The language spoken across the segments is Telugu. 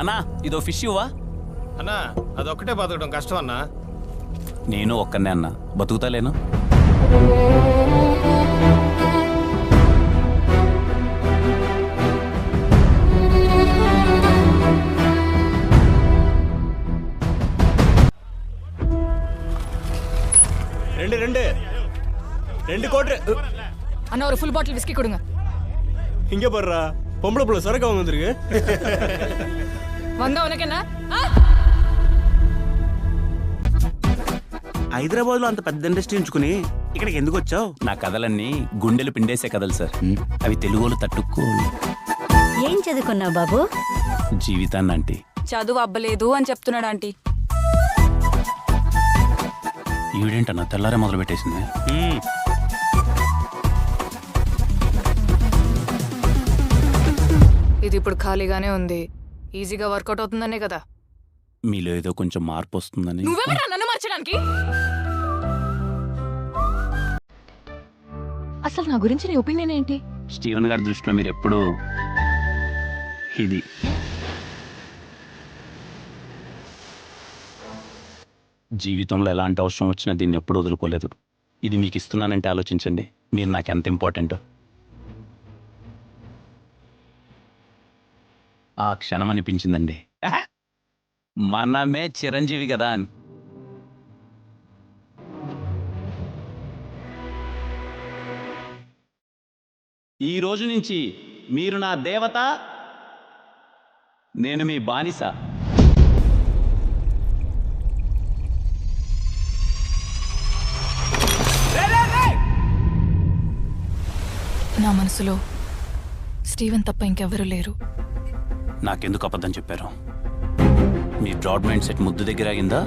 అన్నా ఇదో ఫిష్ ఇవ్వా. అన్నా అదొక్కటే బతకడం కష్టం అన్నా. నేను ఒక్కనే అన్నా, బతుకుతాలేను. ரெண்டு கோட்ரு அண்ணா ஒரு ஃபுல் பாட்டில் விஸ்கி கொடுங்க. இங்க பாருடா, பொம்பளை புள்ள சரக்கு வாங்க வந்திருக்கு. வந்தா உனக்கு என்ன? హైదరాబాద్ లో అంత పెద్ద ఇండస్ట్రీ ఉంచుకుని ఇక్కడికి ఎందుకు వచ్చావు? నా కథలన్నీ గుండెలు పిండేసే కథలు సార్. అవి తెలుగులో తట్టుకోలు. ఏం చదువుకున్నావు బాబు? జీవితాన్ని అంటే చదువు అబ్బలేదు అని చెప్తున్నాడు ఆంటీ. ఈవిడేంటన్నా తెల్లారే మొదలు పెట్టేసింది. ఇది ఇప్పుడు ఖాళీగానే ఉంది, ఈజీగా వర్కౌట్ అవుతుందనే కదా. మీలో ఏదో కొంచెం మార్పు వస్తుందని. నువ్వేమరా నన్ను మార్చడానికి? అసలు నా గురించి నీ ఒపీనియన్ ఏంటి? స్టీవెన్ గారి దృష్టిలో మీరు ఎప్పుడు ఇది జీవితంలో ఎలాంటి అవసరం వచ్చినా దీన్ని ఎప్పుడు వదులుకోలేదు. ఇది మీకు ఇస్తున్నానంటే ఆలోచించండి, మీరు నాకు ఎంత ఇంపార్టెంట్. ఆ క్షణం అనిపించిందండి, మనమే చిరంజీవి కదా అని. ఈ రోజు నుంచి మీరు నా దేవత, నేను మీ బానిస. నా మనసులో స్టీవెన్ తప్ప ఇంకెవ్వరూ లేరు. నాకెందుకు అబద్ధం చెప్పారు? మీ బ్రాడ్ మైండ్ సెట్ ముద్దు దగ్గర ఆగిందా,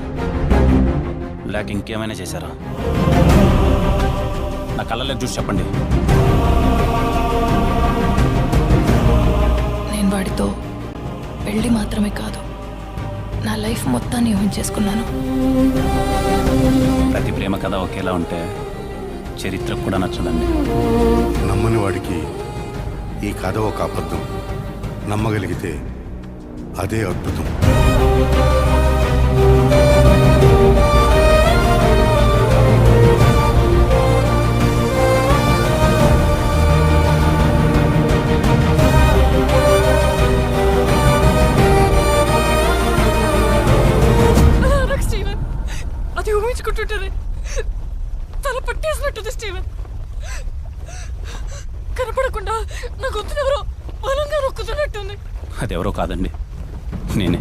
లేక ఇంకేమైనా చేశారా? నా కళ్ళలోకి చూసి చెప్పండి. నేను వాడితో పెళ్లి మాత్రమే కాదు, నా లైఫ్ మొత్తాన్ని ఊహించేసుకున్నాను. ప్రతి ప్రేమ కథ ఒకేలా ఉంటే చరిత్రకు కూడా నచ్చదండి. నమ్మని వాడికి ఈ కథ ఒక అబద్ధం, నమ్మగలిగితే అదే అద్భుతం. స్టీవెన్, అది ఊహించుకుంటుంటది, తల పట్టేసినట్టుంది. స్టీవెన్ కనపడకుండా నా గొంతునెవరో బలంగా నొక్కుతున్నట్టుంది. అదెవరో కాదండి, నేనే.